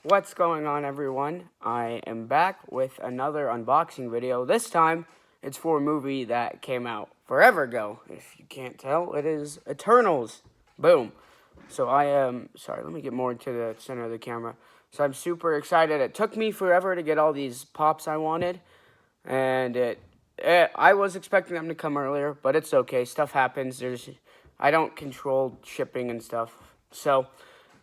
What's going on, everyone? I am back with another unboxing video. This time, it's for a movie that came out forever ago. If you can't tell, it is Eternals. Boom. So I am, sorry, let me get more into the center of the camera. So I'm super excited. It took me forever to get all these pops I wanted. And I was expecting them to come earlier, but it's okay. Stuff happens. I don't control shipping and stuff. So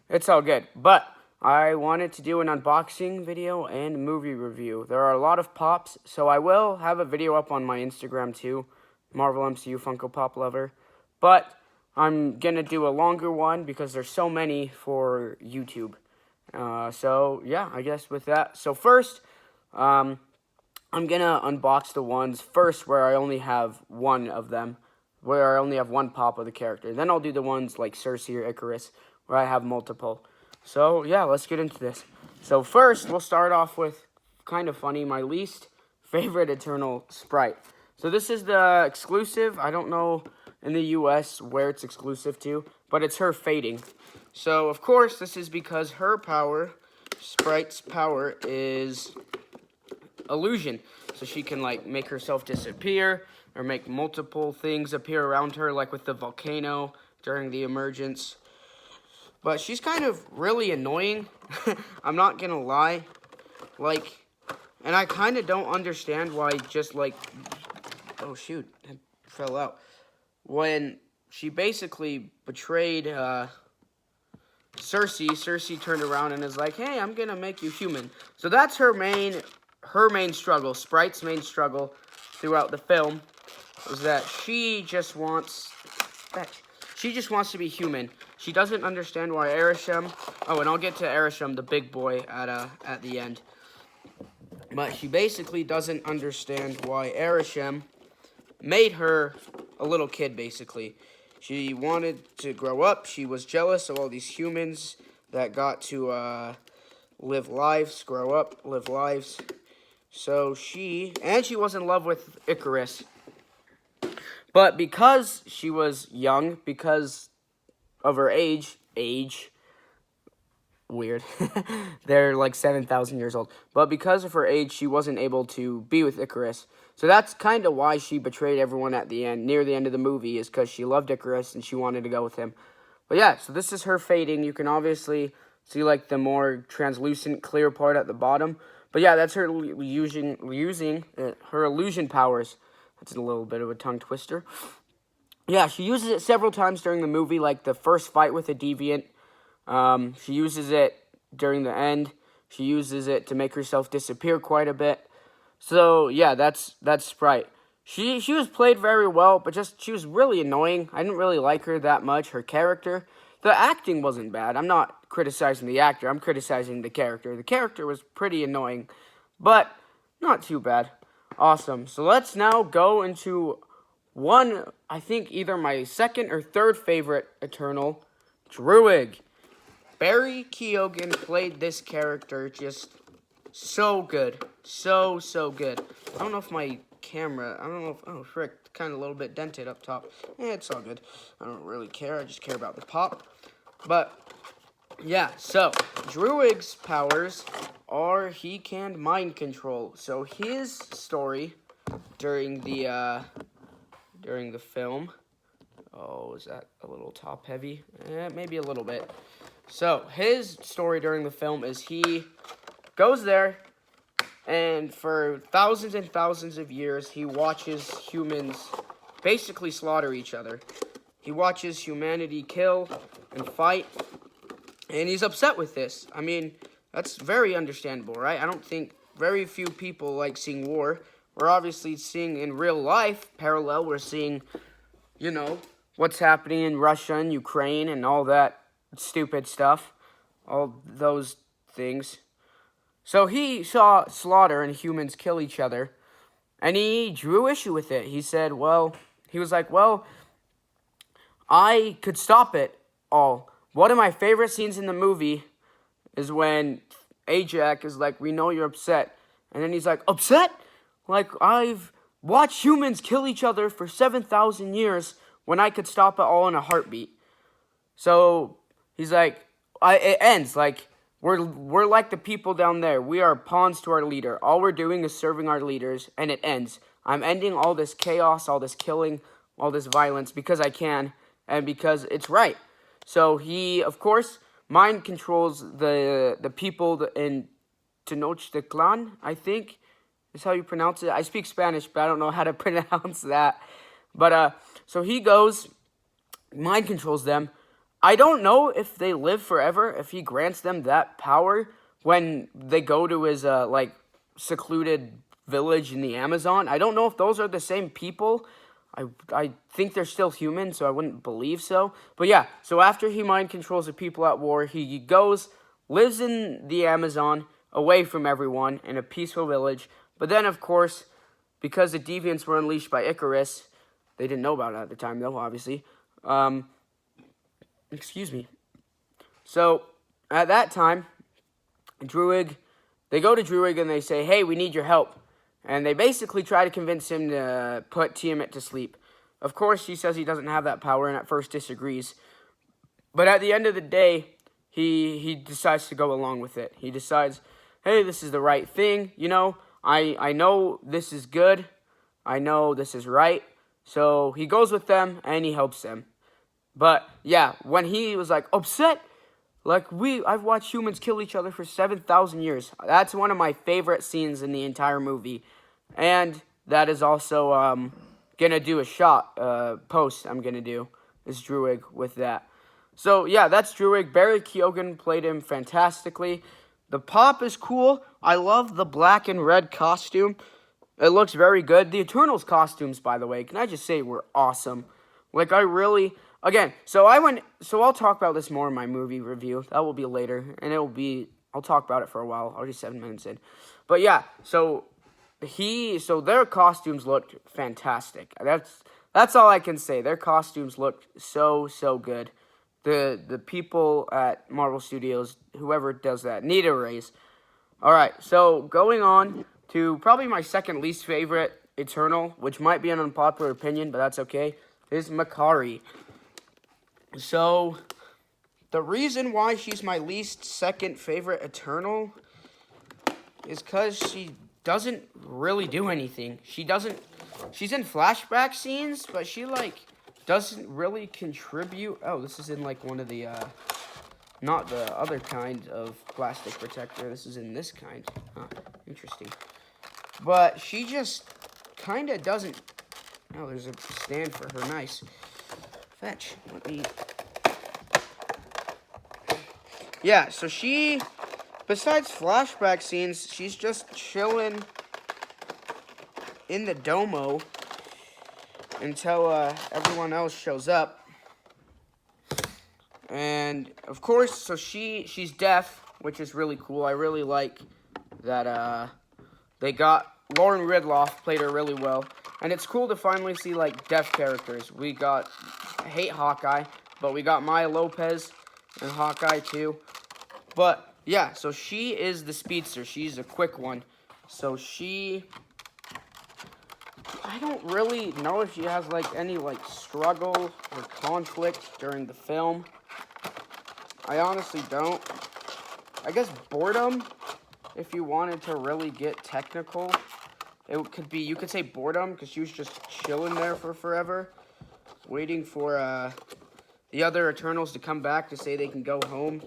it's all good. But I wanted to do an unboxing video and movie review. There are a lot of pops, so I will have a video up on my Instagram too, Marvel MCU Funko Pop Lover. But I'm going to do a longer one because there's so many for YouTube. So yeah, I guess with that. So first, I'm going to unbox the ones first where I only have one of them, where I only have one pop of the character. Then I'll do the ones like Cersei or Icarus where I have multiple. So, yeah, let's get into this. So, first, we'll start off with, kind of funny, my least favorite Eternal Sprite. So, this is the exclusive. I don't know in the U.S. where it's exclusive to, but it's her fading. So, of course, this is because her power, Sprite's power, is illusion. So, she can, like, make herself disappear or make multiple things appear around her, like with the volcano during the emergence. But she's kind of really annoying. I'm not going to lie. Like, and I kind of don't understand why just like, oh shoot, it fell out. When she basically betrayed Cersei turned around and is like, hey, I'm going to make you human. So that's her main struggle, Sprite's main struggle throughout the film, is that she just wants to be human. She doesn't understand why Arishem... Oh, and I'll get to Arishem, the big boy, at the end. But she basically doesn't understand why Arishem made her a little kid, basically. She wanted to grow up. She was jealous of all these humans that got to live lives, grow up, live lives. So she was in love with Icarus. But because she was young, because of her age, weird, they're like 7,000 years old, but because of her age, she wasn't able to be with Icarus. So that's kind of why she betrayed everyone at the end, near the end of the movie, is because she loved Icarus and she wanted to go with him. But yeah, so this is her fading. You can obviously see like the more translucent, clear part at the bottom. But yeah, that's her using her illusion powers. That's a little bit of a tongue twister. Yeah, she uses it several times during the movie, like the first fight with a deviant. She uses it during the end. She uses it to make herself disappear quite a bit. So, yeah, that's Sprite. She was played very well, but she was really annoying. I didn't really like her that much, her character. The acting wasn't bad. I'm not criticizing the actor. I'm criticizing the character. The character was pretty annoying, but not too bad. Awesome. So let's now go into one, I think either my second or third favorite Eternal, Druig. Barry Keoghan played this character just so good. So good. I don't know if my camera, oh frick, kind of a little bit dented up top. It's all good. I don't really care. I just care about the pop. But, yeah, so Druig's powers are he can mind control. So his story during the film. Oh, is that a little top heavy? Maybe a little bit. So, his story during the film is he goes there, and for thousands and thousands of years, he watches humans basically slaughter each other. He watches humanity kill and fight, and he's upset with this. I mean, that's very understandable, right? I don't think very few people like seeing war. We're obviously seeing in real life, parallel, we're seeing, you know, what's happening in Russia and Ukraine and all that stupid stuff, all those things. So he saw slaughter and humans kill each other, and he drew issue with it. He said, he was like, I could stop it all. One of my favorite scenes in the movie is when Ajax is like, we know you're upset. And then he's like, upset? Like, I've watched humans kill each other for 7,000 years when I could stop it all in a heartbeat. So he's like, it ends like, We're like the people down there. We are pawns to our leader. All we're doing is serving our leaders, and it ends. I'm ending all this chaos, all this killing, all this violence because I can, and because it's right. So he, of course, mind controls the people in Tenochtitlan, I think is how you pronounce it. I speak Spanish, but I don't know how to pronounce that. But so he goes, mind controls them. I don't know if they live forever, if he grants them that power when they go to his like secluded village in the Amazon. I don't know if those are the same people. I think they're still human, so I wouldn't believe so. But yeah, so after he mind controls the people at war, he goes, lives in the Amazon, away from everyone, in a peaceful village. But then, of course, because the deviants were unleashed by Icarus, they didn't know about it at the time, though, obviously. Excuse me. So, at that time, they go to Druig and they say, hey, we need your help. And they basically try to convince him to put Tiamat to sleep. Of course, he says he doesn't have that power and at first disagrees. But at the end of the day, he decides to go along with it. He decides, hey, this is the right thing, you know. I know this is good. I know this is right. So he goes with them and he helps them. But yeah, when he was like upset, like I've watched humans kill each other for 7,000 years. That's one of my favorite scenes in the entire movie. And that is also gonna do a shot post I'm gonna do is Druig with that. So yeah, that's Druig. Barry Keoghan played him fantastically. The Pop is cool. I love the black and red costume. It looks very good. The Eternals costumes, by the way, can I just say, were awesome. Like, I'll talk about this more in my movie review. That will be later, and I'll talk about it for a while. Already 7 minutes in. But yeah, so their costumes looked fantastic. That's all I can say. Their costumes looked so good. The people at Marvel Studios, whoever does that, need a raise. All right, so going on to probably my second least favorite Eternal, which might be an unpopular opinion, but that's okay, is Makari. So, the reason why she's my second favorite Eternal is because she doesn't really do anything. She's in flashback scenes, but she, doesn't really contribute. Oh, this is in, one of the, not the other kind of plastic protector. This is in this kind. Huh, interesting. But she just kind of doesn't... Oh, there's a stand for her. Nice. Fetch. Let me... Yeah, so she... Besides flashback scenes, she's just chilling in the domo until everyone else shows up. And, of course, so she's deaf, which is really cool. I really like that they got... Lauren Ridloff played her really well. And it's cool to finally see, deaf characters. I hate Hawkeye, but we got Maya Lopez and Hawkeye, too. But, yeah, so she is the speedster. She's a quick one. So I don't really know if she has, any, struggle or conflict during the film. I honestly don't. I guess boredom, if you wanted to really get technical. You could say boredom, because she was just chilling there for forever, waiting for the other Eternals to come back to say they can go home,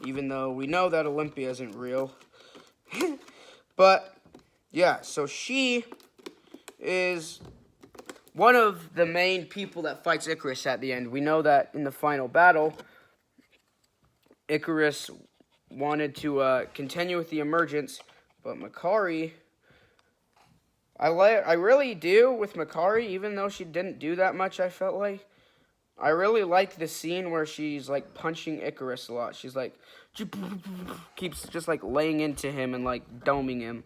even though we know that Olympia isn't real. But, yeah, so she is one of the main people that fights Icarus at the end. We know that in the final battle, Icarus wanted to continue with the emergence, but Makari... I really do with Makari, even though she didn't do that much, I felt like. I really like the scene where she's, punching Icarus a lot. She's, keeps just, laying into him and, doming him.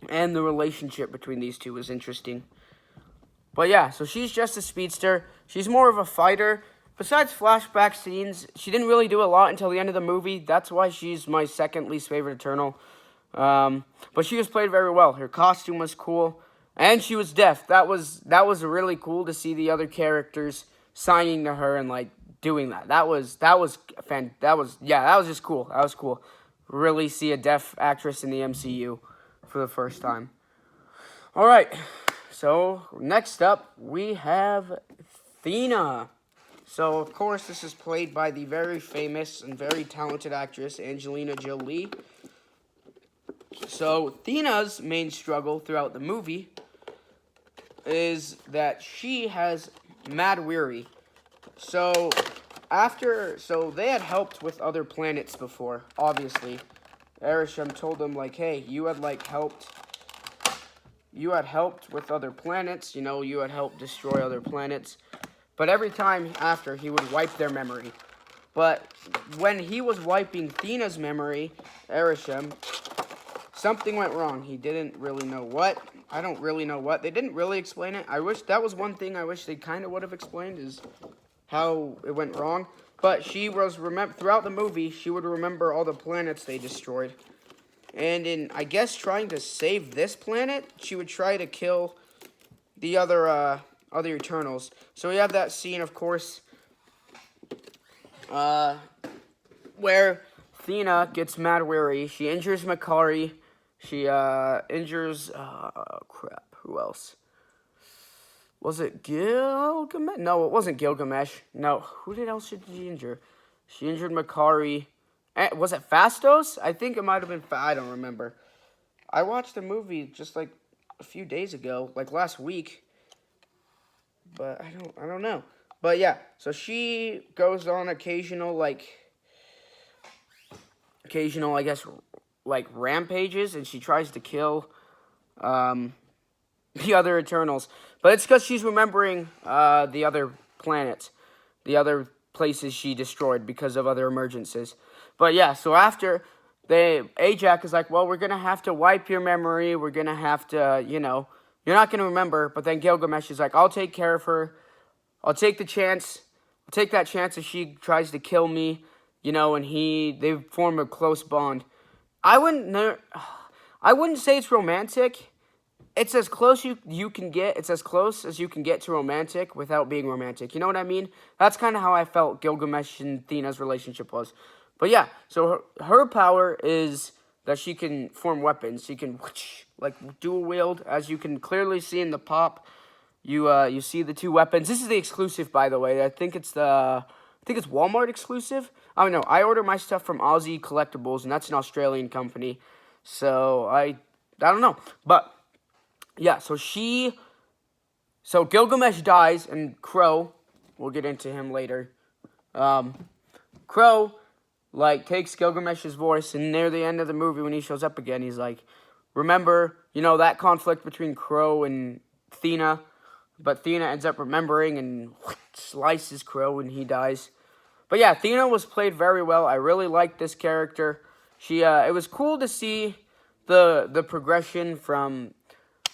And the relationship between these two was interesting. But, yeah, so she's just a speedster. She's more of a fighter. Besides flashback scenes, she didn't really do a lot until the end of the movie. That's why she's my second least favorite Eternal. But she was played very well. Her costume was cool, and she was deaf. That was really cool to see the other characters signing to her and doing that. That was just cool. That was cool. Really see a deaf actress in the MCU for the first time. All right. So next up we have Thena. So of course this is played by the very famous and very talented actress Angelina Jolie. So Thena's main struggle throughout the movie is that she has mad weary. So they had helped with other planets before, obviously. Erisham told them, like, hey, you had helped with other planets, you had helped destroy other planets. But every time after, he would wipe their memory. But when he was wiping Thena's memory, Erisham, something went wrong. He didn't really know what. I don't really know what. They didn't really explain it. I wish that was one thing I wish they kind of would have explained, is how it went wrong. But she was throughout the movie, she would remember all the planets they destroyed. And in, I guess, trying to save this planet, she would try to kill the other Eternals. So we have that scene, of course, where Thena gets mad weary. She injures Makari. She injures crap. Who else? Was it Gilgamesh? No, it wasn't Gilgamesh. No, who else did she injure? She injured Makari. Was it Fastos? I think it might have been. I don't remember. I watched the movie just like a few days ago, like last week. But I don't know. But yeah, so she goes on occasional, I guess, like rampages, and she tries to kill the other Eternals. But it's because she's remembering the other planets, the other places she destroyed because of other emergencies. But yeah, so after, Ajax is like, well, we're going to have to wipe your memory. We're going to have to, you're not going to remember. But then Gilgamesh is like, I'll take care of her. I'll take the chance. I'll take that chance if she tries to kill me, and they form a close bond. I wouldn't say it's romantic. It's as close you can get. It's as close as you can get to romantic without being romantic. You know what I mean? That's kind of how I felt Gilgamesh and Thena's relationship was. But yeah, so her power is that she can form weapons. She can dual wield, as you can clearly see in the pop. You see the two weapons. This is the exclusive, by the way. I think it's Walmart exclusive. I don't know. I order my stuff from Aussie Collectibles, and that's an Australian company. So I don't know, but yeah. So Gilgamesh dies, and Crow, we'll get into him later. Crow takes Gilgamesh's voice, and near the end of the movie, when he shows up again, he's like, remember, that conflict between Crow and Thena. But Thena ends up remembering and slices Crow, and he dies. But yeah, Thena was played very well. I really liked this character. It was cool to see the progression from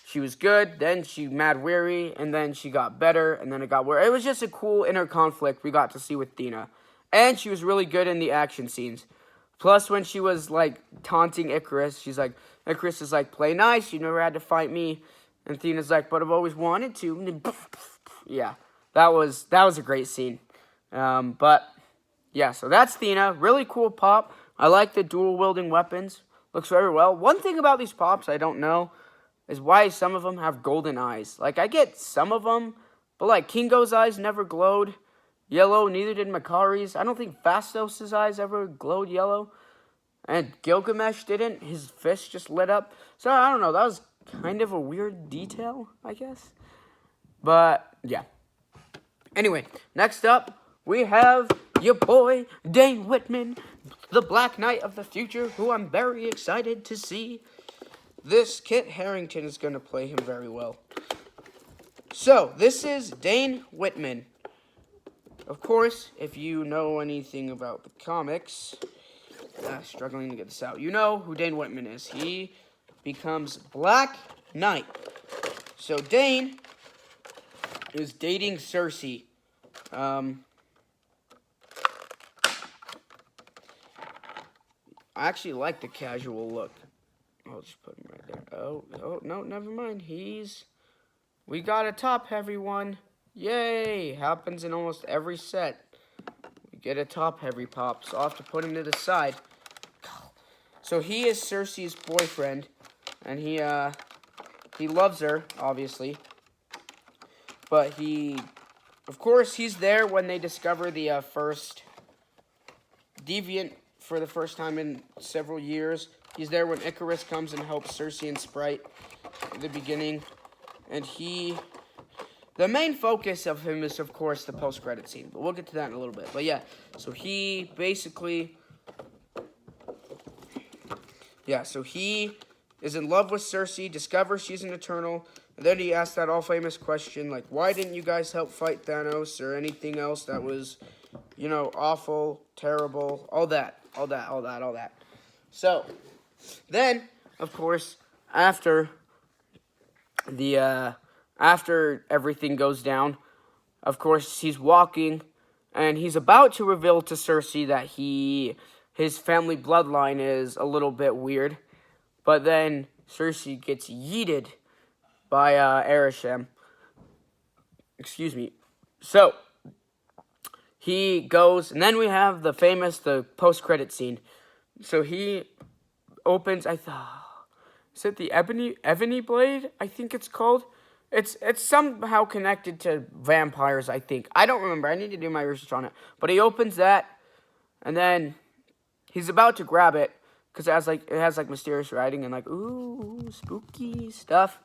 she was good, then she mad weary, and then she got better, and then it got worse. It was just a cool inner conflict we got to see with Thena. And she was really good in the action scenes. Plus, when she was, taunting Icarus, she's like, Icarus is like, play nice, you never had to fight me. And Thena's like, but I've always wanted to. And then, yeah, that was a great scene. But, yeah, so that's Thena. Really cool pop. I like the dual-wielding weapons. Looks very well. One thing about these pops I don't know is why some of them have golden eyes. I get some of them, but, Kingo's eyes never glowed yellow, neither did Makari's. I don't think Fastos' eyes ever glowed yellow. And Gilgamesh didn't. His fist just lit up. So, I don't know. That was kind of a weird detail, I guess. But, yeah. Anyway, next up, we have your boy, Dane Whitman, the Black Knight of the future, who I'm very excited to see. This Kit Harington is going to play him very well. So, this is Dane Whitman. Of course, if you know anything about the comics, struggling to get this out, you know who Dane Whitman is. He becomes Black Knight. So Dane is dating Cersei. I actually like the casual look. I'll just put him right there. Oh, no, never mind. We got a top-heavy one. Yay! Happens in almost every set. get a top-heavy pop, so I'll have to put him to the side. So he is Cersei's boyfriend, and he loves her, obviously. But of course, he's there when they discover the first deviant for the first time in several years. He's there when Icarus comes and helps Cersei and Sprite at the beginning. And the main focus of him is, of course, the post-credit scene. But we'll get to that in a little bit. But yeah, so he basically... Yeah, so he is in love with Cersei, discovers she's an Eternal, and then he asks that all-famous question, like, why didn't you guys help fight Thanos or anything else that was, awful, terrible, all that. So, then, of course, after everything goes down, of course, he's walking, and he's about to reveal to Cersei that his family bloodline is a little bit weird, but then Cersei gets yeeted by Arishem. Excuse me. So, he goes, and then we have the post-credit scene. So he opens, is it the Ebony Blade, I think it's called? It's somehow connected to vampires, I think. I don't remember. I need to do my research on it. But he opens that, and then he's about to grab it, because it has mysterious writing and ooh, spooky stuff.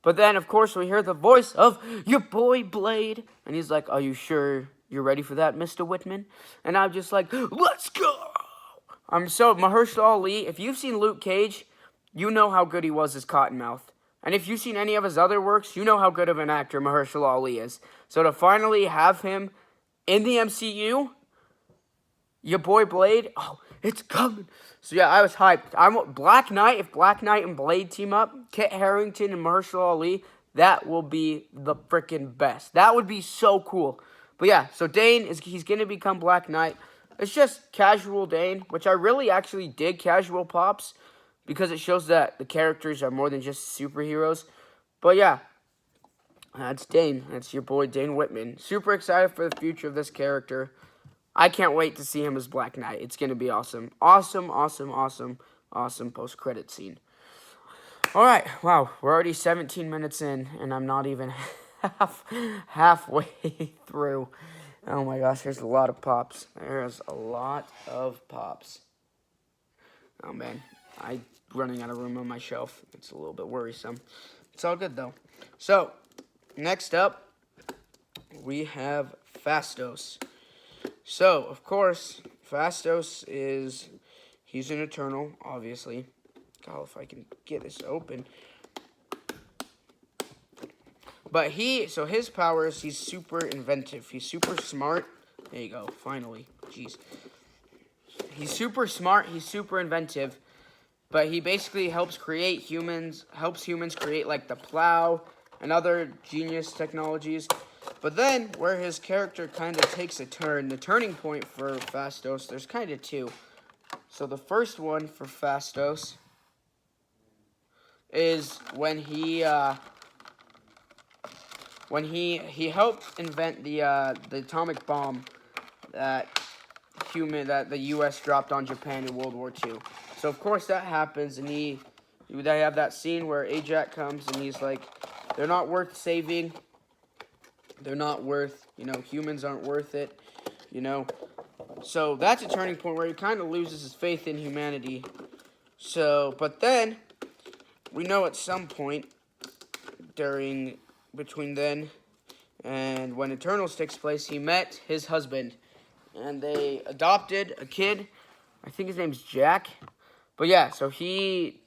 But then, of course, we hear the voice of your boy Blade. And he's like, are you sure you're ready for that, Mr. Whitman? And I'm just like, let's go! Mahershala Ali, if you've seen Luke Cage, you know how good he was as Cottonmouth. And if you've seen any of his other works, you know how good of an actor Mahershala Ali is. So to finally have him in the MCU, your boy Blade, oh, it's coming. So yeah, I was hyped. If Black Knight and Blade team up, Kit Harington and Mahershala Ali, that will be the freaking best. That would be so cool. But yeah, so he's going to become Black Knight. It's just casual Dane, which I really actually dig casual pops, because it shows that the characters are more than just superheroes. But yeah, that's Dane. That's your boy Dane Whitman. Super excited for the future of this character. I can't wait to see him as Black Knight. It's going to be awesome. Awesome post-credit scene. Alright, wow, we're already 17 minutes in, and I'm not even halfway through. Oh my gosh, there's a lot of pops. There's a lot of pops. Oh man, I'm running out of room on my shelf. It's a little bit worrisome. It's all good though. So, next up, we have Phastos. So, of course, Phastos he's an Eternal, obviously. God, if I can get this open. But his powers, he's super inventive. He's super smart. There you go, finally. Jeez. He's super smart, he's super inventive. But he basically helps humans create, the plow and other genius technologies. But then, where his character kind of takes a turn, the turning point for Phastos, there's kind of two. So the first one for Phastos is when he helped invent the atomic bomb that the U.S. dropped on Japan in World War II. So of course that happens, and they have that scene where Ajax comes and he's like, they're not worth saving. They're not worth, humans aren't worth it, So that's a turning point where he kind of loses his faith in humanity. So, but then, we know at some point between then and when Eternals takes place, he met his husband. And they adopted a kid. I think his name's Jack. But yeah, so he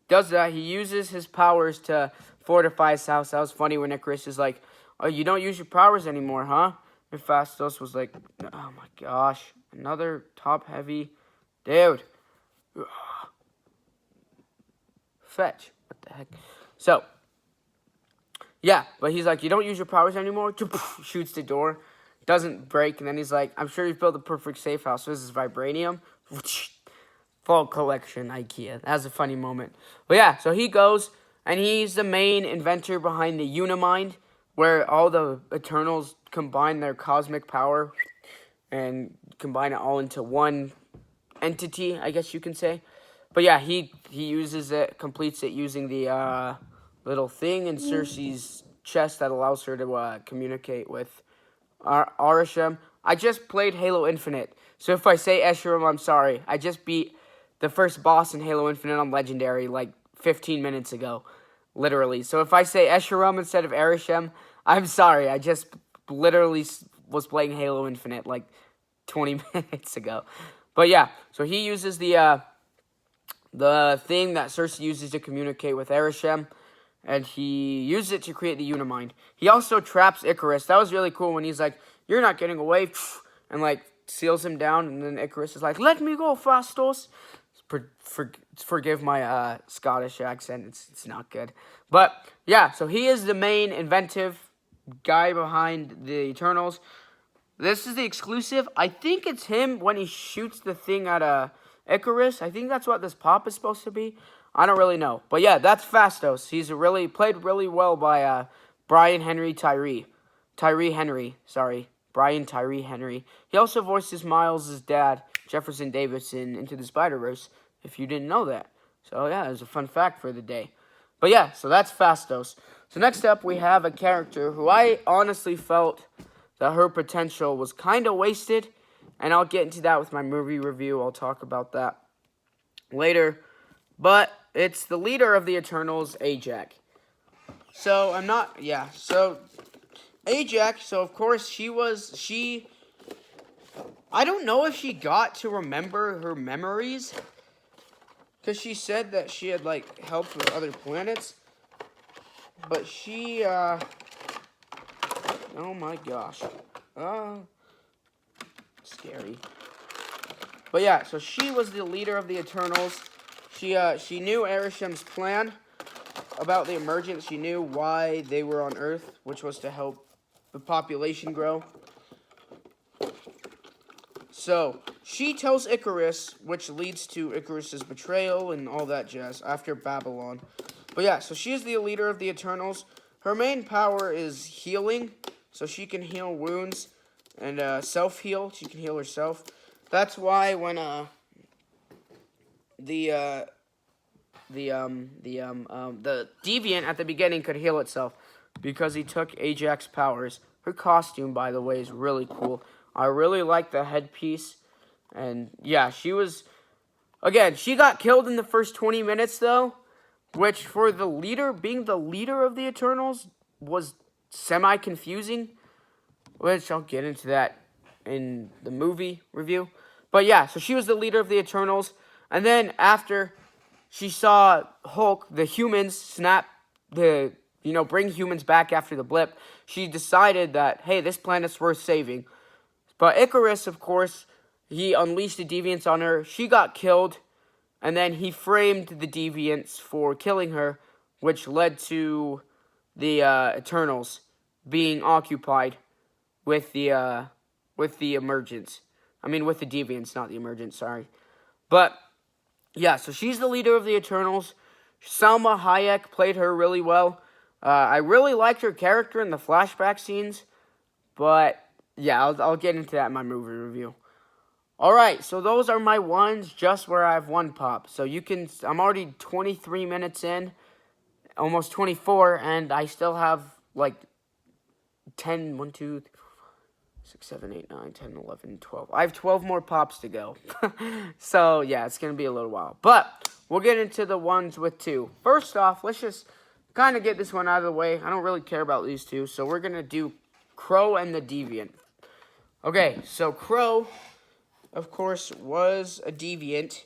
does that. He uses his powers to fortify his house. That was funny when Icarus is like, oh, you don't use your powers anymore, huh? And Phastos was like, oh my gosh, another top-heavy dude. Fetch. What the heck? So, yeah, but he's like, you don't use your powers anymore? Shoots the door. Doesn't break, and then he's like, I'm sure you've built a perfect safe house. So this is vibranium. Full collection, IKEA. That was a funny moment. But yeah, so he goes, and he's the main inventor behind the Unimind, where all the Eternals combine their cosmic power and combine it all into one entity, I guess you can say. But yeah, he uses it, completes it using the little thing in Cersei's chest that allows her to communicate with Arishem. I just played Halo Infinite, so if I say Escharum, I'm sorry. I just beat the first boss in Halo Infinite on Legendary like 15 minutes ago, literally. So if I say Escharum instead of Arishem, I'm sorry. I just literally was playing Halo Infinite like 20 minutes ago. But yeah, so he uses the thing that Cersei uses to communicate with Arishem, and he uses it to create the Unimind. He also traps Icarus. That was really cool when he's like, "You're not getting away," and like seals him down, and then Icarus is like, "Let me go, Fastos." Forgive my Scottish accent. It's not good. But yeah, so he is the main inventive guy behind the Eternals. This is the exclusive. I think it's him when he shoots the thing at Icarus. I think that's what this pop is supposed to be. I don't really know. But yeah, that's Fastos. He's played really well by Brian Tyree Henry. Sorry. Brian Tyree Henry. He also voices Miles' dad, Jefferson Davidson, into the Spider-Verse, if you didn't know that. So yeah, it was a fun fact for the day. But yeah, so that's Fastos. So next up, we have a character who I honestly felt that her potential was kind of wasted, and I'll get into that with my movie review. I'll talk about that later. But it's the leader of the Eternals, Ajax. So Ajax, so of course I don't know if she got to remember her memories, because she said that she had, like, helped with other planets, but she, oh my gosh, scary. But yeah, so she was the leader of the Eternals. She knew Arishem's plan about the emergence. She knew why they were on Earth, which was to help the population grow. So, she tells Icarus, which leads to Icarus's betrayal and all that jazz after Babylon. But yeah, so she is the leader of the Eternals. Her main power is healing, so she can heal wounds and self-heal. She can heal herself. That's why when the Deviant at the beginning could heal itself, because he took Ajax's powers. Her costume, by the way, is really cool. I really like the headpiece. And yeah, she got killed in the first 20 minutes, though, which for being the leader of the Eternals was semi-confusing, which I'll get into that in the movie review. But yeah, so she was the leader of the Eternals, and then after she saw Hulk, the humans, bring humans back after the blip, she decided that, hey, this planet's worth saving. But Icarus, of course, he unleashed the Deviants on her. She got killed, and then he framed the Deviants for killing her, which led to the Eternals being occupied with the Emergence. With the Deviants, not the Emergence, sorry. But yeah, so she's the leader of the Eternals. Salma Hayek played her really well. I really liked her character in the flashback scenes, but yeah, I'll get into that in my movie review. Alright, so those are my ones, just where I have one pop. So I'm already 23 minutes in, almost 24, and I still have like 10, 1, 2, 3, 6, 7, 8, 9, 10, 11, 12. I have 12 more pops to go. So yeah, it's going to be a little while. But we'll get into the ones with 2. First off, let's just kind of get this one out of the way. I don't really care about these 2, so we're going to do Crow and the Deviant. Okay, so Crow, of course, was a Deviant.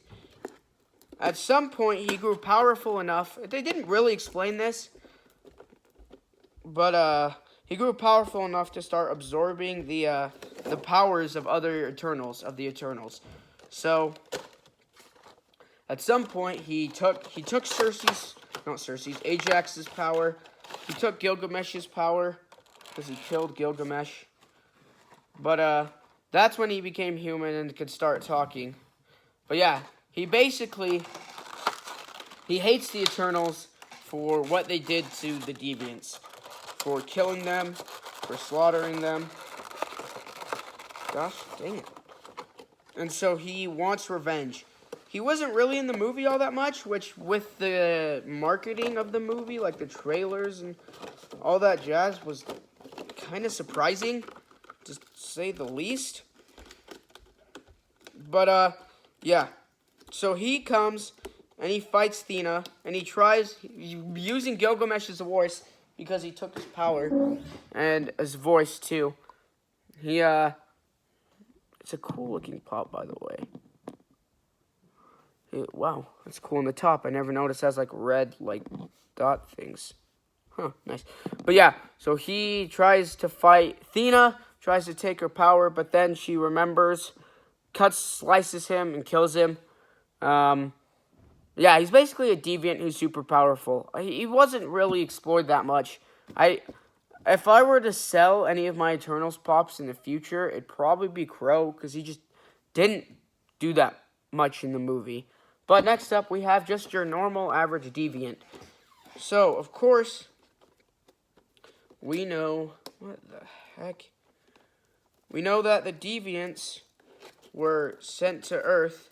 At some point, he grew powerful enough. They didn't really explain this, but he grew powerful enough to start absorbing the powers of other Eternals, of the Eternals. So at some point, he took Ajax's power. He took Gilgamesh's power, because he killed Gilgamesh. But that's when he became human and could start talking. But yeah, he hates the Eternals for what they did to the Deviants. For killing them, for slaughtering them. Gosh dang it. and so he wants revenge. He wasn't really in the movie all that much, which with the marketing of the movie, like the trailers and all that jazz, was kind of surprising, to say the least. But, yeah. So he comes, and he fights Thena, and he tries, using Gilgamesh as a voice, because he took his power, and his voice, too. It's a cool-looking pop, by the way. Wow, that's cool on the top. I never noticed it has, like, red, like, dot things. Huh, nice. But yeah, so he tries to fight Thena, tries to take her power, but then she remembers, slices him, and kills him. Yeah, he's basically a deviant who's super powerful. He wasn't really explored that much. If I were to sell any of my Eternals pops in the future, it'd probably be Crow, because he just didn't do that much in the movie. But next up, we have just your normal average deviant. So, of course, we know... What the heck? We know that the deviants were sent to Earth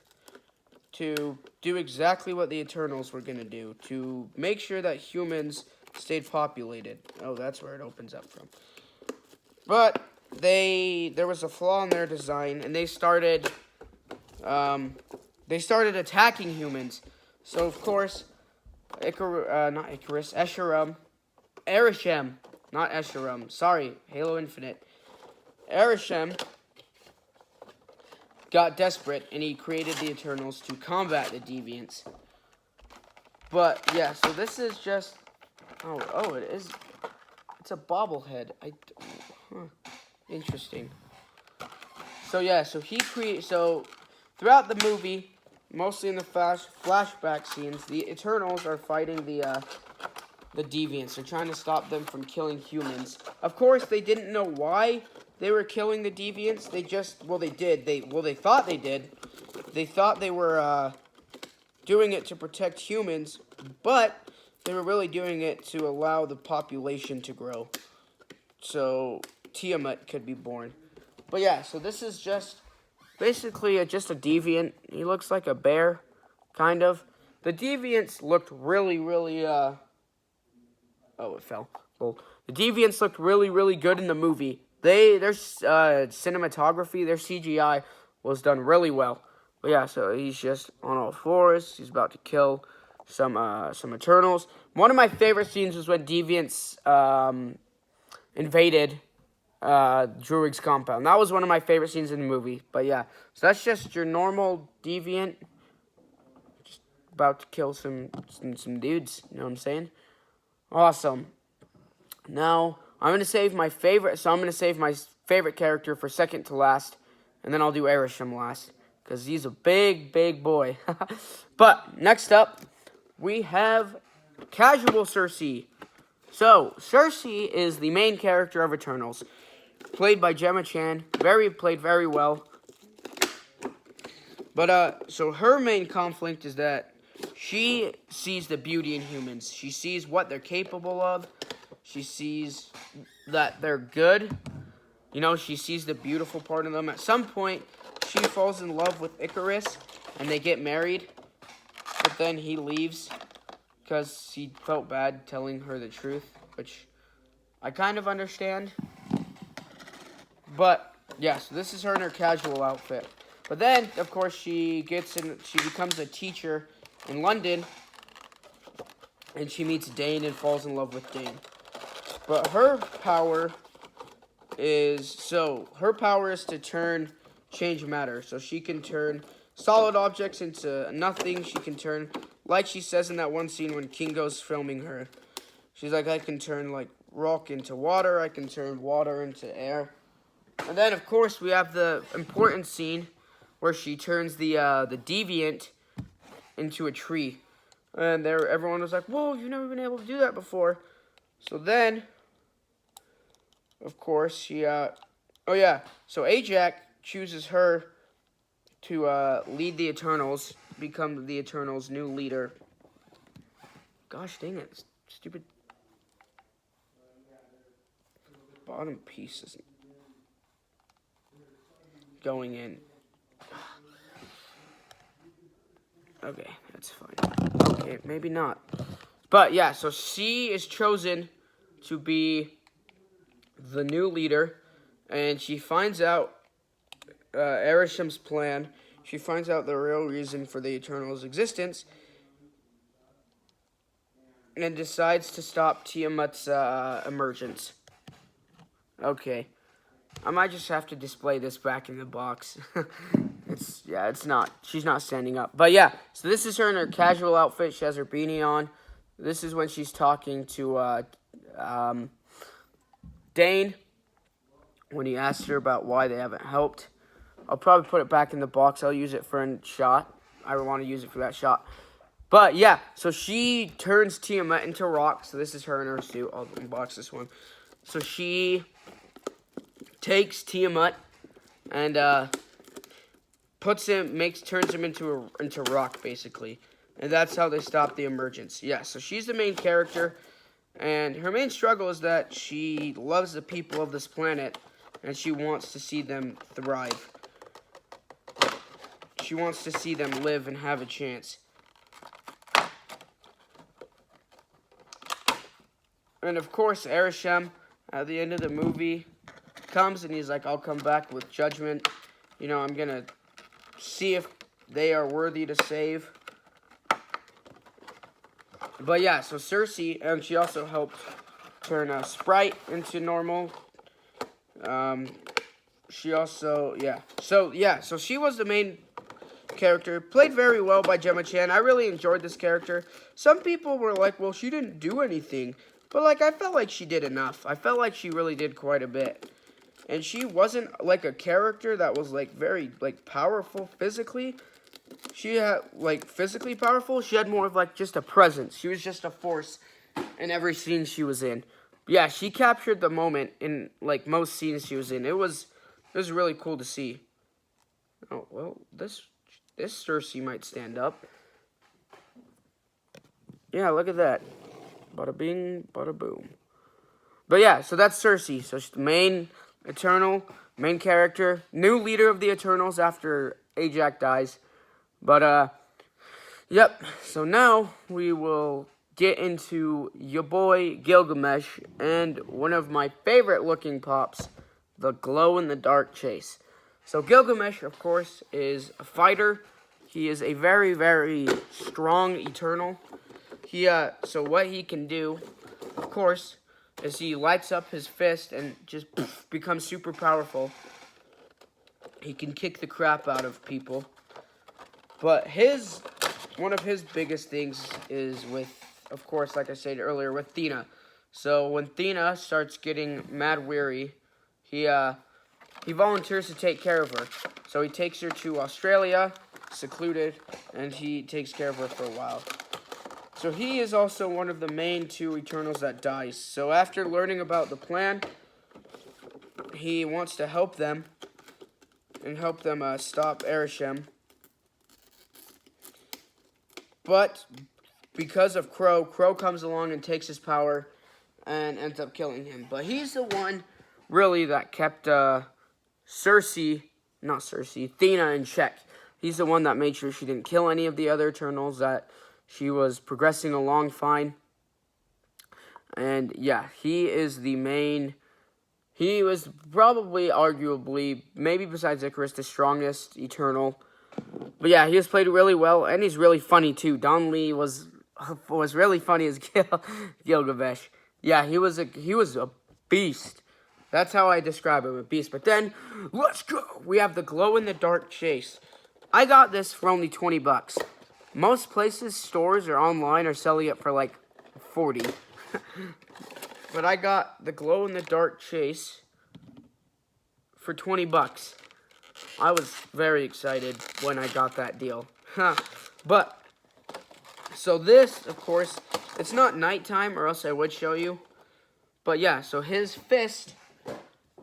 to do exactly what the Eternals were going to do, to make sure that humans stayed populated. Oh, that's where it opens up from. But there was a flaw in their design, and they started attacking humans. So, of course, Arishem, not Escharum, sorry, Halo Infinite. Arishem got desperate, and he created the Eternals to combat the Deviants. But, yeah, so this is just... Oh, it is... It's a bobblehead. Interesting. So, yeah, so throughout the movie, mostly in the flashback scenes, the Eternals are fighting the Deviants. They're trying to stop them from killing humans. Of course, they didn't know why they were killing the Deviants. They did. They thought they did. They thought they were doing it to protect humans, but they were really doing it to allow the population to grow, so Tiamat could be born. But yeah, so this is just basically just a deviant. He looks like a bear, kind of. The deviants looked really, really, Oh, it fell. Well, the deviants looked really, really good in the movie. Their cinematography, their CGI was done really well. But yeah, so he's just on all fours. He's about to kill some Eternals. One of my favorite scenes was when deviants invaded Druig's compound. That was one of my favorite scenes in the movie. But yeah, so that's just your normal deviant, just about to kill some dudes. You know what I'm saying? Awesome. Now I'm gonna save my favorite. So I'm gonna save my favorite character for second to last, and then I'll do Arishem last because he's a big, big boy. But next up, we have Casual Cersei. So Cersei is the main character of Eternals, played by Gemma Chan. Played very well. But so her main conflict is that she sees the beauty in humans. She sees what they're capable of. She sees that they're good. You know, she sees the beautiful part of them. At some point, she falls in love with Icarus, and they get married. But then he leaves because he felt bad telling her the truth, which I kind of understand. But yeah, so this is her in her casual outfit. But then, of course, she becomes a teacher in London, and she meets Dane and falls in love with Dane. But her power is to change matter. So she can turn solid objects into nothing. She can turn, like she says in that one scene when Kingo's filming her. She's like, I can turn like rock into water. I can turn water into air. And then, of course, we have the important scene where she turns the deviant into a tree. And everyone was like, whoa, you've never been able to do that before. So then, of course, so Ajax chooses her to lead the Eternals, become the Eternals' new leader. Gosh dang it, stupid bottom piece isn't going in. Okay, that's fine. Okay, maybe not. But yeah, so she is chosen to be the new leader, and she finds out Arisham's plan. She finds out the real reason for the Eternals' existence, and decides to stop Tiamat's emergence. Okay. I might just have to display this back in the box. It's not. She's not standing up. But yeah, so this is her in her casual outfit. She has her beanie on. This is when she's talking to Dane, when he asked her about why they haven't helped. I'll probably put it back in the box. I'll use it for a shot. I want to use it for that shot. But yeah, so she turns Tiamat into rock. So this is her in her suit. I'll unbox this one. So she takes Tiamat and turns him into rock, basically. And that's how they stop the emergence. Yeah, so she's the main character, and her main struggle is that she loves the people of this planet, and she wants to see them thrive. She wants to see them live and have a chance. And of course, Arishem, at the end of the movie, comes and he's like, I'll come back with judgment. You know, I'm gonna see if they are worthy to save. But yeah, so Cersei, and she also helped turn Sprite into normal. She also, so she was the main character. Played very well by Gemma Chan. I really enjoyed this character. Some people were like, well, she didn't do anything. But, like, I felt like she did enough. I felt like she really did quite a bit. And she wasn't, like, a character that was, like, very, like, powerful physically. She had, like, physically powerful. She had more of, like, just a presence. She was just a force in every scene she was in. Yeah, she captured the moment in, like, most scenes she was in. It was really cool to see. Oh, well, this Cersei might stand up. Yeah, look at that. Bada bing, bada boom. But yeah, so that's Cersei. So she's the main Eternal, main character, new leader of the Eternals after Ajax dies. But, yep. So now we will get into your boy Gilgamesh and one of my favorite looking pops, the glow-in-the-dark chase. So Gilgamesh, of course, is a fighter. He is a very, very strong Eternal. So what he can do, of course, is he lights up his fist and just becomes super powerful. He can kick the crap out of people. But one of his biggest things is with, of course, like I said earlier, with Thena. So when Thena starts getting mad weary, he volunteers to take care of her. So he takes her to Australia, secluded, and he takes care of her for a while. So he is also one of the main two Eternals that dies. So after learning about the plan, he wants to help them and help them stop Arishem. But because of Crow comes along and takes his power and ends up killing him. But he's the one, really, that kept Thena in check. He's the one that made sure she didn't kill any of the other Eternals, that she was progressing along fine. And yeah, he is the main. He was probably, arguably, maybe besides Icarus, the strongest Eternal. But yeah, he has played really well, and he's really funny too. Don Lee was really funny as Gilgamesh. Yeah, he was a beast. That's how I describe him, a beast. But then, let's go. We have the glow-in-the-dark chase. I got this for only $20. Most places, stores, or online are selling it for like $40. But I got the glow-in-the-dark chase for $20. I was very excited when I got that deal. But, so this, of course, it's not nighttime or else I would show you. But yeah, so his fist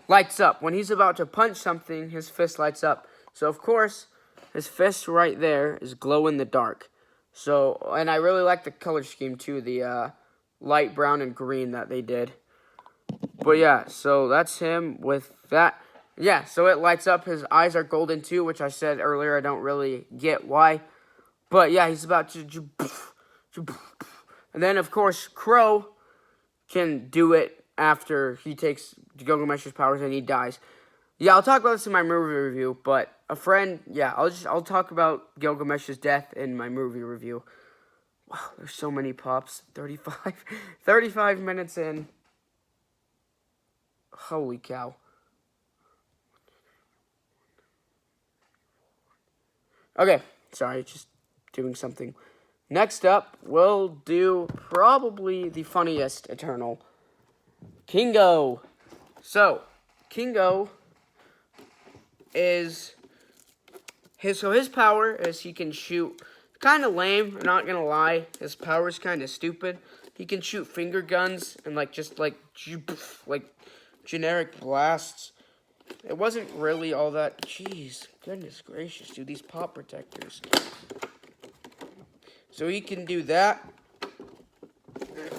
lights up. When he's about to punch something, his fist lights up. So, of course, his fist right there is glow in the dark. So, and I really like the color scheme too, the light brown and green that they did. But yeah, so that's him with that. Yeah, so it lights up. His eyes are golden too, which I said earlier I don't really get why. But yeah, he's about to, and then of course Crow can do it after he takes Gilgamesh's powers and he dies. Yeah, I'll talk about this in my movie review, but a friend, yeah, I'll talk about Gilgamesh's death in my movie review. Wow, there's so many pops. 35 minutes in. Holy cow. Okay, sorry, just doing something. Next up, we'll do probably the funniest Eternal, Kingo. So, Kingo is his power is he can shoot. Kind of lame, I'm not gonna lie. His power is kind of stupid. He can shoot finger guns and like generic blasts. It wasn't really all that. Jeez, goodness gracious, dude, these pop protectors. So he can do that.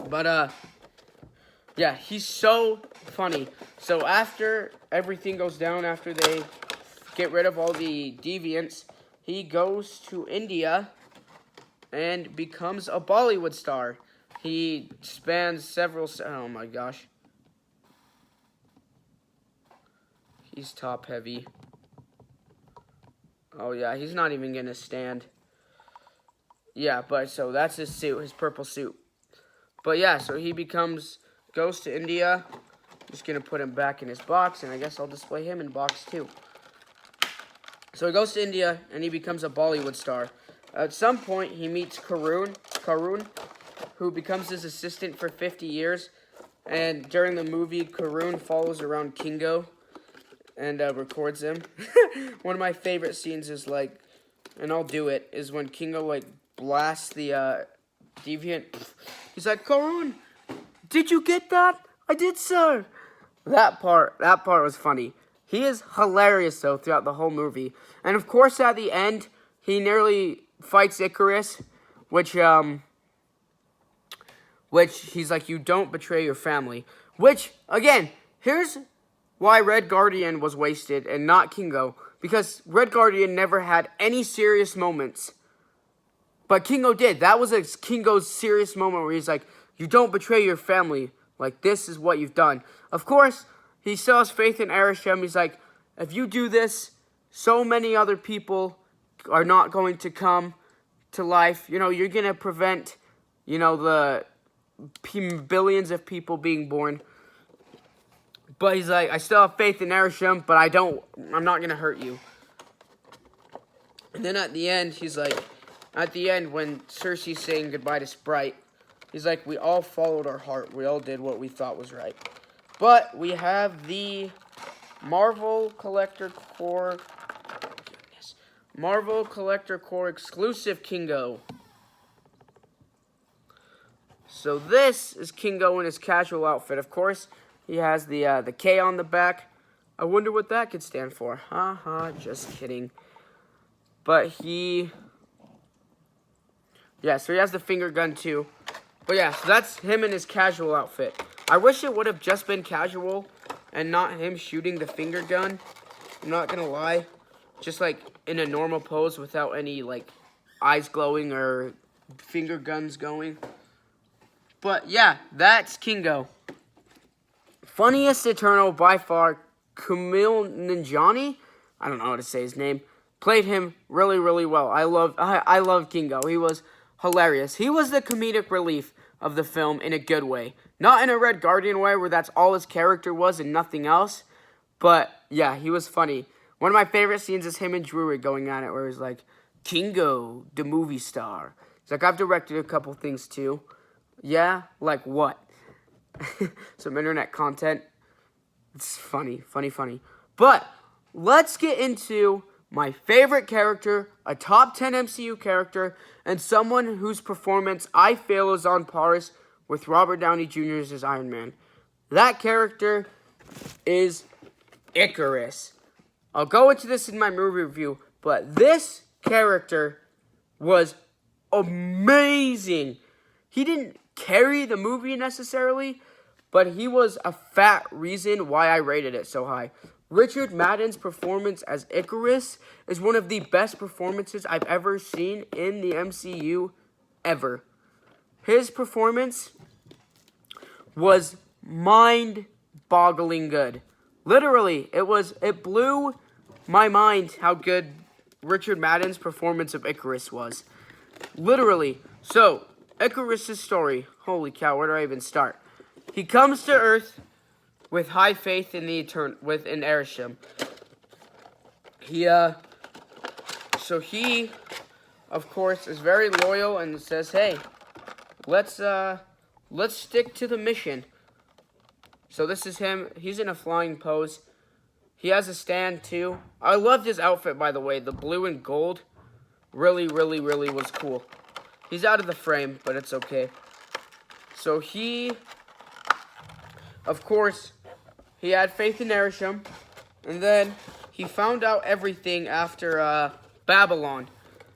But yeah, he's so funny. So after everything goes down, after they get rid of all the deviants, he goes to India and becomes a Bollywood star. He spans several... Oh my gosh. He's top heavy. Oh yeah, he's not even gonna stand. Yeah, but so that's his suit, his purple suit. But yeah, so he goes to India. Just gonna put him back in his box, and I guess I'll display him in box too. So he goes to India, and he becomes a Bollywood star. At some point, he meets Karun, who becomes his assistant for 50 years. And during the movie, Karun follows around Kingo and records him. One of my favorite scenes is like, and I'll do it, is when Kingo like blasts the deviant. He's like, Karun, did you get that? I did, sir. That part was funny. He is hilarious though throughout the whole movie. And of course at the end, he nearly fights Icarus, which he's like, you don't betray your family. Which, again, here's why Red Guardian was wasted and not Kingo. Because Red Guardian never had any serious moments. But Kingo did. That was Kingo's serious moment where he's like, you don't betray your family. Like, this is what you've done. Of course, he still has faith in Arishem. He's like, if you do this, so many other people are not going to come to life. You know, you're going to prevent, you know, the billions of people being born. But he's like, I still have faith in Arishem, but I'm not going to hurt you. And then at the end, he's like, when Cersei's saying goodbye to Sprite, he's like, we all followed our heart. We all did what we thought was right. But we have the Marvel Collector Core exclusive Kingo. So this is Kingo in his casual outfit. Of course, he has the K on the back. I wonder what that could stand for. Haha, just kidding. But so he has the finger gun too. But yeah, so that's him in his casual outfit. I wish it would have just been casual and not him shooting the finger gun. I'm not gonna lie. Just like in a normal pose without any like eyes glowing or finger guns going. But yeah, that's Kingo. Funniest Eternal by far, Kumail Nanjiani. I don't know how to say his name. Played him really, really well. I love Kingo. He was hilarious. He was the comedic relief of the film in a good way. Not in a Red Guardian way where that's all his character was and nothing else. But yeah, he was funny. One of my favorite scenes is him and Druid going at it where he's like, Kingo, the movie star. He's like, I've directed a couple things too. Yeah? Like what? Some internet content. It's funny. But let's get into my favorite character, a top 10 MCU character, and someone whose performance I feel is on par with Robert Downey Jr.'s as Iron Man. That character is Icarus. I'll go into this in my movie review, but this character was amazing. He didn't carry the movie necessarily, but he was a fat reason why I rated it so high. Richard Madden's performance as Icarus is one of the best performances I've ever seen in the MCU ever. His performance was mind-boggling good. Literally, it blew my mind how good Richard Madden's performance of Icarus was. Literally. So, Icarus' story. Holy cow, where do I even start? He comes to Earth with high faith in in Erisham. He, of course, is very loyal and says, hey, let's stick to the mission. So this is him. He's in a flying pose. He has a stand, too. I loved his outfit, by the way. The blue and gold really, really, really was cool. He's out of the frame, but it's okay. So he, of course, he had faith in Erisham, and then he found out everything after Babylon.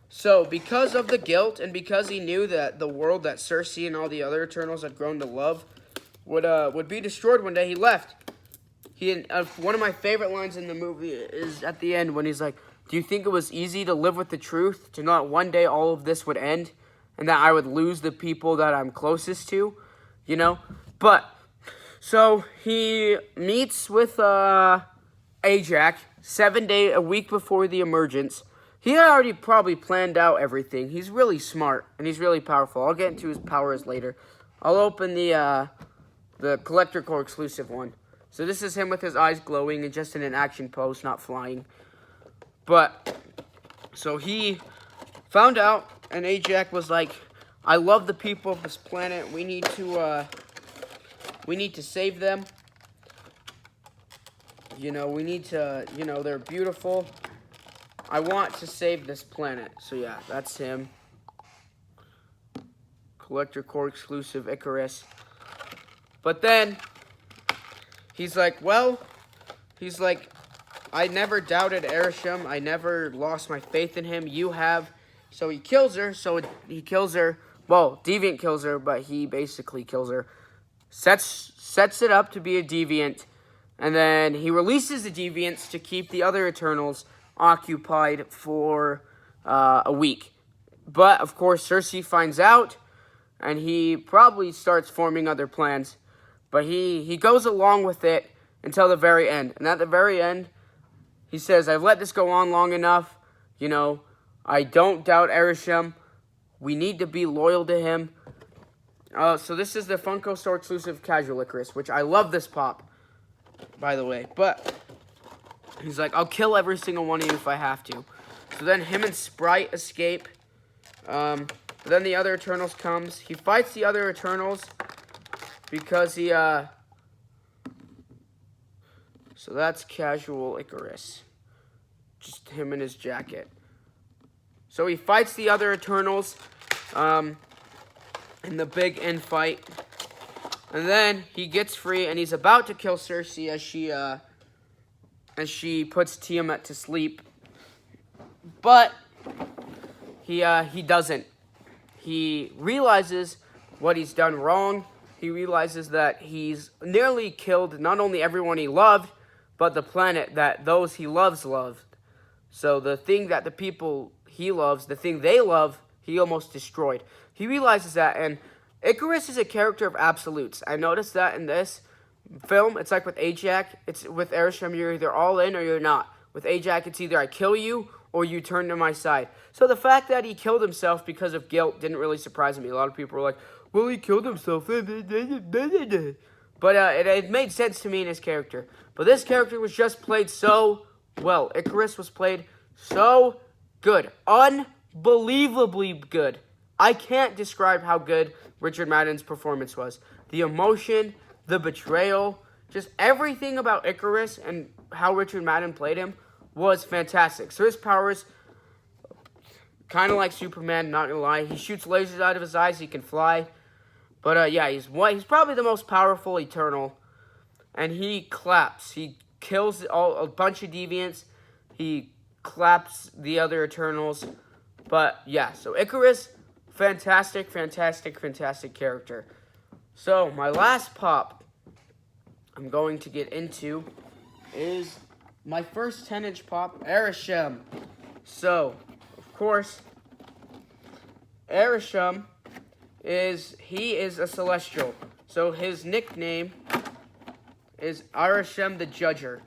So because of the guilt, and because he knew that the world that Cersei and all the other Eternals had grown to love would be destroyed one day, he left. One of my favorite lines in the movie is at the end when he's like, do you think it was easy to live with the truth, to know that one day all of this would end, and that I would lose the people that I'm closest to, you know? But, so he meets with Ajax a week before the emergence. He had already probably planned out everything. He's really smart, and he's really powerful. I'll get into his powers later. I'll open the Collector Core exclusive one. So this is him with his eyes glowing and just in an action pose, not flying. But, so he found out, and Ajax was like, I love the people of this planet. We need to save them. You know, they're beautiful. I want to save this planet. So yeah, that's him. Collector Core exclusive Icarus. But then, he's like, I never doubted Erisham. I never lost my faith in him. You have. So he kills her. Well, Deviant kills her, but he basically kills her. Sets it up to be a Deviant. And then he releases the Deviants to keep the other Eternals occupied for a week. But, of course, Cersei finds out. And he probably starts forming other plans. But he goes along with it until the very end. And at the very end, he says, I've let this go on long enough. You know, I don't doubt Erisham. We need to be loyal to him. So this is the Funko Store exclusive Casual Icarus, which I love this pop, by the way. But he's like, I'll kill every single one of you if I have to. So then him and Sprite escape. Then the other Eternals comes. He fights the other Eternals because he, so that's Casual Icarus. Just him in his jacket. So he fights the other Eternals in the big end fight. And then he gets free and he's about to kill Cersei as she puts Tiamat to sleep. But he doesn't. He realizes what he's done wrong. He realizes that he's nearly killed not only everyone he loved, but the planet that those he loves loved. So the thing that the people he loves, the thing they love, he almost destroyed. He realizes that, and Icarus is a character of absolutes. I noticed that in this film. It's like with Ajax. It's with Erisham, you're either all in or you're not. With Ajax, it's either I kill you or you turn to my side. So the fact that he killed himself because of guilt didn't really surprise me. A lot of people were like, well, he killed himself. But it made sense to me in his character. But this character was just played so well. Icarus was played so good. Unbelievably good. I can't describe how good Richard Madden's performance was. The emotion, the betrayal, just everything about Icarus and how Richard Madden played him was fantastic. So his powers, kind of like Superman, not gonna lie. He shoots lasers out of his eyes, he can fly. But yeah, he's probably the most powerful Eternal. And he claps. He kills a bunch of Deviants. He claps the other Eternals. But yeah, so Icarus, fantastic, fantastic, fantastic character. So my last pop I'm going to get into is my first 10-inch pop, Arishem. So, of course, Arishem is a celestial. So his nickname is Arishem the Judger.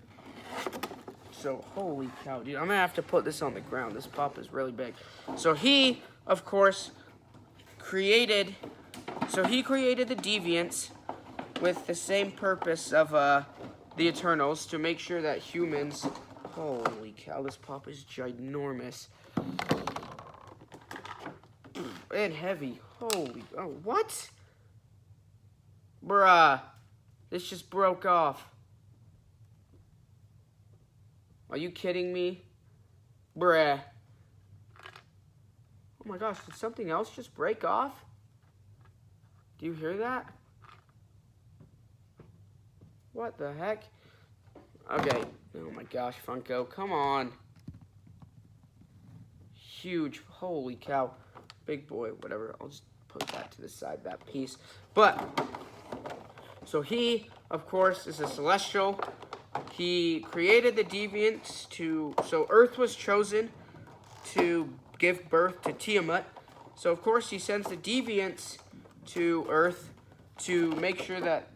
So, holy cow, dude. I'm going to have to put this on the ground. This pop is really big. So he, of course, created the Deviants with the same purpose of the Eternals, to make sure that humans... Holy cow, this pop is ginormous. And heavy. Holy... Oh, what? Bruh. This just broke off. Are you kidding me? Bruh. Oh my gosh, did something else just break off? Do you hear that? What the heck? Okay. Oh my gosh, Funko. Come on. Huge. Holy cow. Big boy. Whatever. I'll just put that to the side, that piece. But, so he, of course, is a celestial. He created the Deviants so Earth was chosen to give birth to Tiamat. So, of course, he sends the Deviants to Earth to make sure that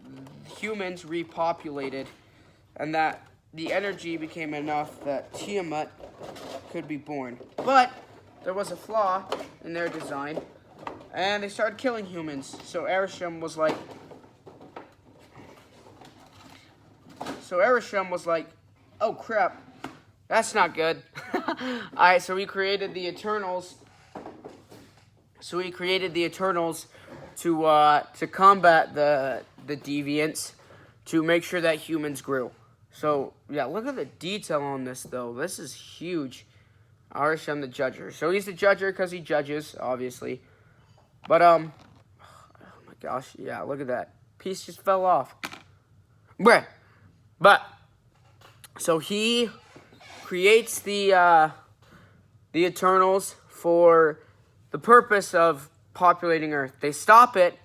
humans repopulated and that the energy became enough that Tiamat could be born. But there was a flaw in their design, and they started killing humans. So Arishem was like, oh crap, that's not good. Alright, so he created the Eternals. To combat the Deviants, to make sure that humans grew. So, yeah, look at the detail on this, though. This is huge. Arishem the Judger. So he's the Judger because he judges, obviously. But, oh my gosh, yeah, look at that. Piece just fell off. Bruh. But, so he creates the Eternals for the purpose of populating Earth. They stop it.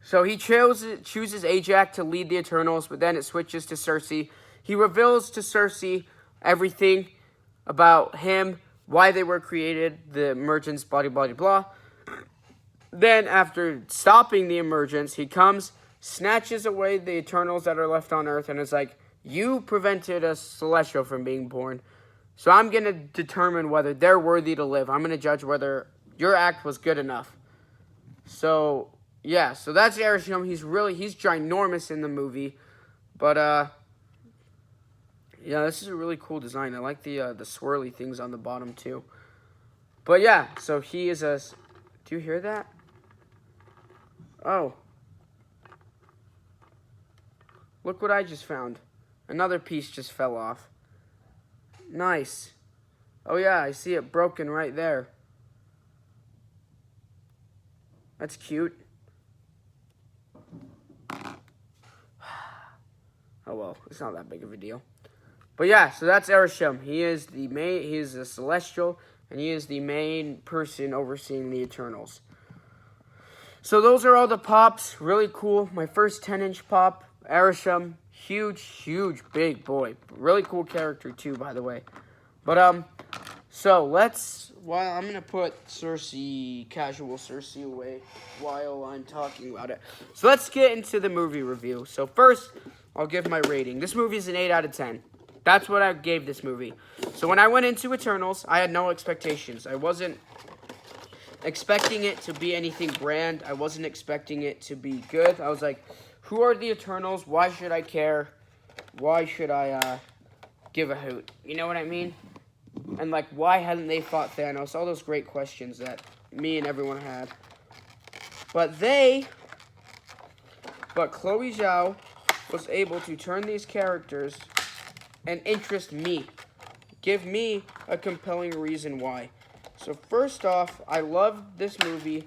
So he chooses Ajax to lead the Eternals, but then it switches to Cersei. He reveals to Cersei everything about him, why they were created, the emergence, blah, blah, blah, blah. Then, after stopping the emergence, he comes, snatches away the Eternals that are left on Earth, and is like, you prevented a Celestial from being born, so I'm going to determine whether they're worthy to live. I'm going to judge whether your act was good enough. So, yeah, so that's Arishem. He's ginormous in the movie. But, yeah, this is a really cool design. I like the swirly things on the bottom, too. But, yeah, so he is a... Do you hear that? Oh. Look what I just found. Another piece just fell off. Nice. Oh, yeah, I see it broken right there. That's cute. Oh well, it's not that big of a deal. But yeah, so that's Arishem. He is a celestial, and he is the main person overseeing the Eternals. So those are all the pops. Really cool. My first 10-inch pop, Arishem. Huge, big boy. Really cool character too, by the way. But so I'm going to put casual Cersei away while I'm talking about it. So let's get into the movie review. So first, I'll give my rating. This movie is an 8 out of 10. That's what I gave this movie. So when I went into Eternals, I had no expectations. I wasn't expecting it to be anything grand. I wasn't expecting it to be good. I was like, who are the Eternals? Why should I care? Why should I give a hoot? You know what I mean? And, like, why hadn't they fought Thanos? All those great questions that me and everyone had. But Chloe Zhao was able to turn these characters and interest me. Give me a compelling reason why. So, first off, I love this movie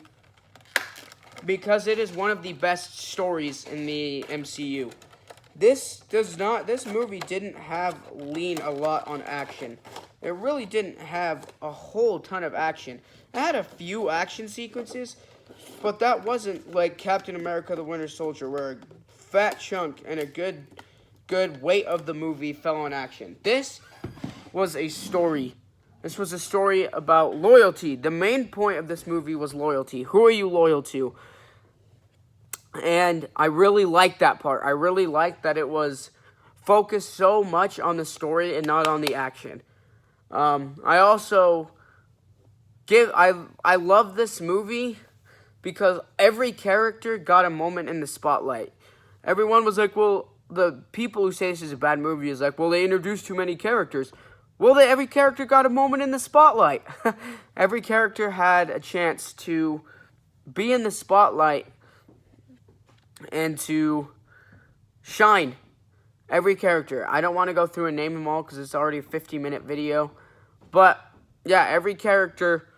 because it is one of the best stories in the MCU. This movie didn't lean a lot on action. It really didn't have a whole ton of action. It had a few action sequences, but that wasn't like Captain America the Winter Soldier, where a fat chunk and a good good weight of the movie fell on action. This was a story. This was a story about loyalty. The main point of this movie was loyalty. Who are you loyal to? And I really liked that part. I really liked that it was focused so much on the story and not on the action. I also I love this movie because every character got a moment in the spotlight. Everyone was like, well, the people who say this is a bad movie is like, well, they introduced too many characters. Well, every character got a moment in the spotlight. Every character had a chance to be in the spotlight and to shine. Every character. I don't want to go through and name them all because it's already a 50-minute video. But, yeah, every character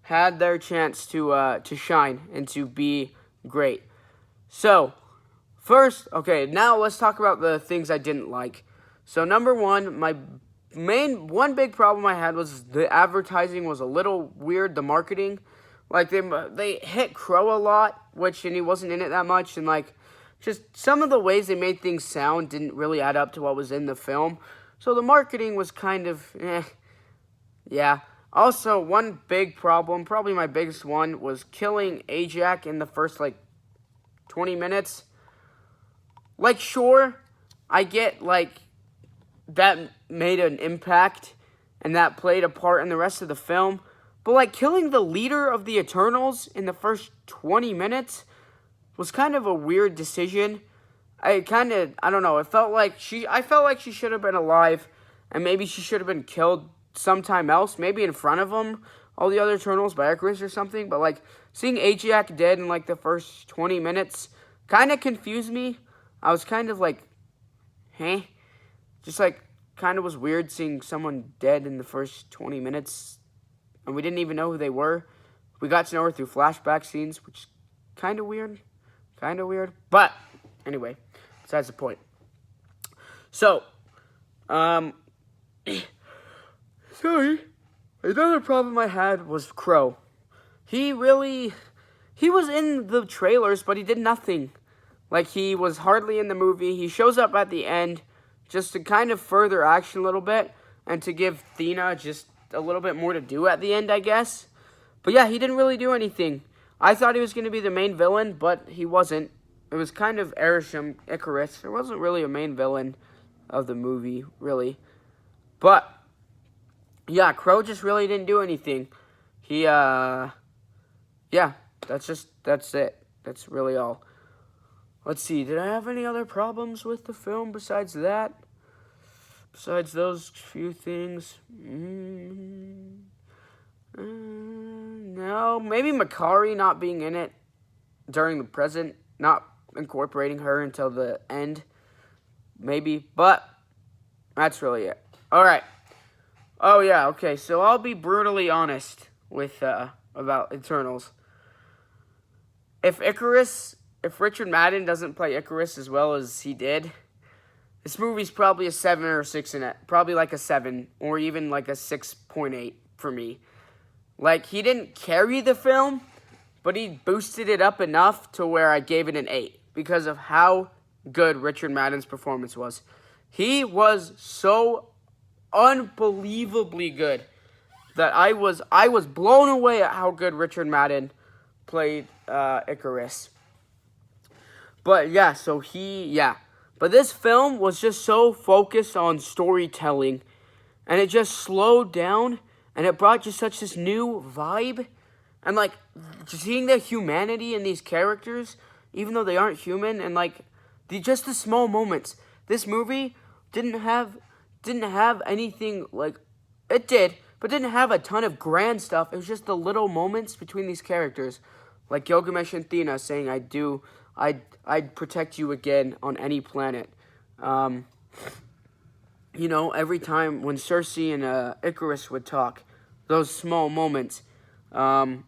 had their chance to shine and to be great. So, first, okay, now let's talk about the things I didn't like. So, number one, one big problem I had was the advertising was a little weird, the marketing. Like, they hit Crow a lot, and he wasn't in it that much, and, like, just some of the ways they made things sound didn't really add up to what was in the film. So the marketing was kind of, yeah. Also, one big problem, probably my biggest one, was killing Ajax in the first, 20 minutes. Like, sure, I get, that made an impact, and that played a part in the rest of the film. But, killing the leader of the Eternals in the first 20 minutes was kind of a weird decision. I don't know, I felt like she should have been alive, and maybe she should have been killed sometime else, maybe in front of them, all the other Eternals by Icarus or something, but, seeing Ajax dead in, the first 20 minutes kind of confused me. I was kind of just, kind of was weird seeing someone dead in the first 20 minutes, and we didn't even know who they were. We got to know her through flashback scenes, which is kind of weird. But, anyway, besides the point. So, sorry. Another problem I had was Crow. He was in the trailers, but he did nothing. He was hardly in the movie. He shows up at the end just to kind of further action a little bit and to give Thena just a little bit more to do at the end, I guess. But yeah, he didn't really do anything. I thought he was going to be the main villain, but he wasn't. It was kind of Arishem Icarus. There wasn't really a main villain of the movie, really. But, yeah, Crow just really didn't do anything. Yeah, that's it. That's really all. Let's see, did I have any other problems with the film besides that? Besides those few things? No, maybe Makari not being in it during the present, not incorporating her until the end, maybe, but that's really it. Alright. Oh yeah, okay, so I'll be brutally honest with, about Eternals. If Richard Madden doesn't play Icarus as well as he did, this movie's probably a 7 or 6 in it. Probably a 7, or even a 6.8 for me. He didn't carry the film, but he boosted it up enough to where I gave it an 8 because of how good Richard Madden's performance was. He was so unbelievably good that I was blown away at how good Richard Madden played Icarus. But yeah, But this film was just so focused on storytelling, and it just slowed down, and it brought just such this new vibe. And, just seeing the humanity in these characters, even though they aren't human, and, just the small moments. This movie didn't have anything, it did, but didn't have a ton of grand stuff. It was just the little moments between these characters. Like Gilgamesh and Thena saying, I'd protect you again on any planet. Every time when Cersei and Icarus would talk, those small moments. I'm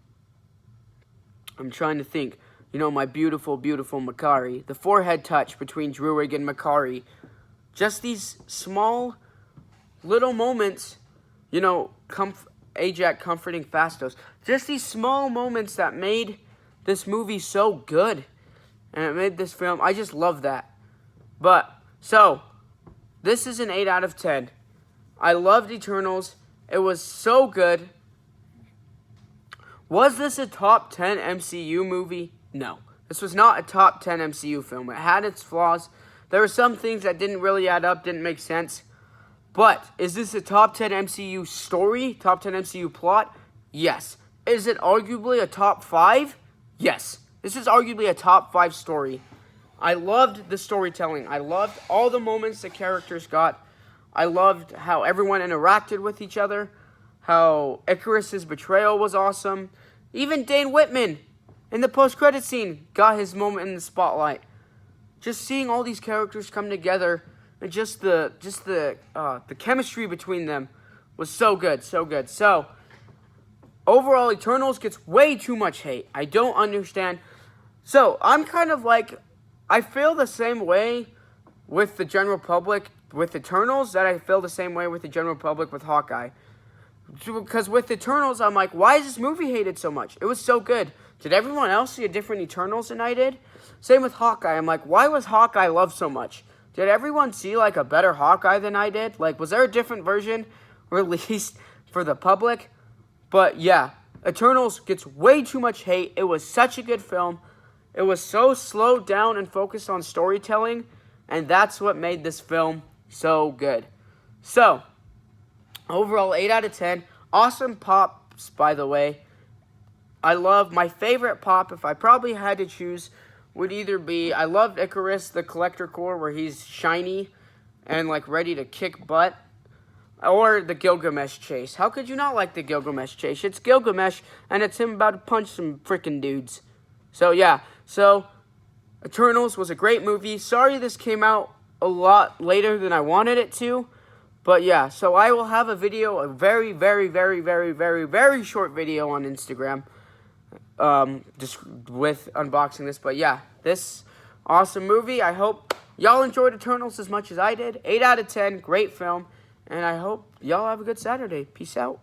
trying to think. My beautiful, beautiful Makari. The forehead touch between Druig and Makari. Just these small, little moments, Ajax comforting Phastos. Just these small moments that made this movie so good. And it made this film, I just love that. But, so, this is an 8 out of 10. I loved Eternals. It was so good. Was this a top 10 MCU movie? No. This was not a top 10 MCU film. It had its flaws. There were some things that didn't really add up, didn't make sense. But is this a top 10 MCU story? Top 10 MCU plot? Yes. Is it arguably a top 5? Yes. This is arguably a top 5 story. I loved the storytelling. I loved all the moments the characters got. I loved how everyone interacted with each other. How Icarus's betrayal was awesome. Even Dane Whitman in the post-credit scene got his moment in the spotlight. Just seeing all these characters come together and just the chemistry between them was so good, so good. So overall, Eternals gets way too much hate. I don't understand. So I'm kind of like, I feel the same way with the general public with Eternals that I feel the same way with the general public with Hawkeye. Because with Eternals, I'm like, why is this movie hated so much? It was so good. Did everyone else see a different Eternals than I did? Same with Hawkeye. I'm like, why was Hawkeye loved so much? Did everyone see, like, a better Hawkeye than I did? Like, was there a different version released for the public? But, yeah, Eternals gets way too much hate. It was such a good film. It was so slowed down and focused on storytelling, and that's what made this film so good. So, overall, 8 out of 10. Awesome pops, by the way. I love my favorite pop, if I probably had to choose, would either be, I loved Icarus, the Collector Core, where he's shiny and, like, ready to kick butt. Or the Gilgamesh chase. How could you not like the Gilgamesh chase? It's Gilgamesh, and it's him about to punch some freaking dudes. So, yeah. So, Eternals was a great movie. Sorry this came out a lot later than I wanted it to. But, yeah. So, I will have a video, a very, very, very, very, very, very short video on Instagram. Just with unboxing this. But, yeah. This awesome movie. I hope y'all enjoyed Eternals as much as I did. 8 out of 10. Great film. And I hope y'all have a good Saturday. Peace out.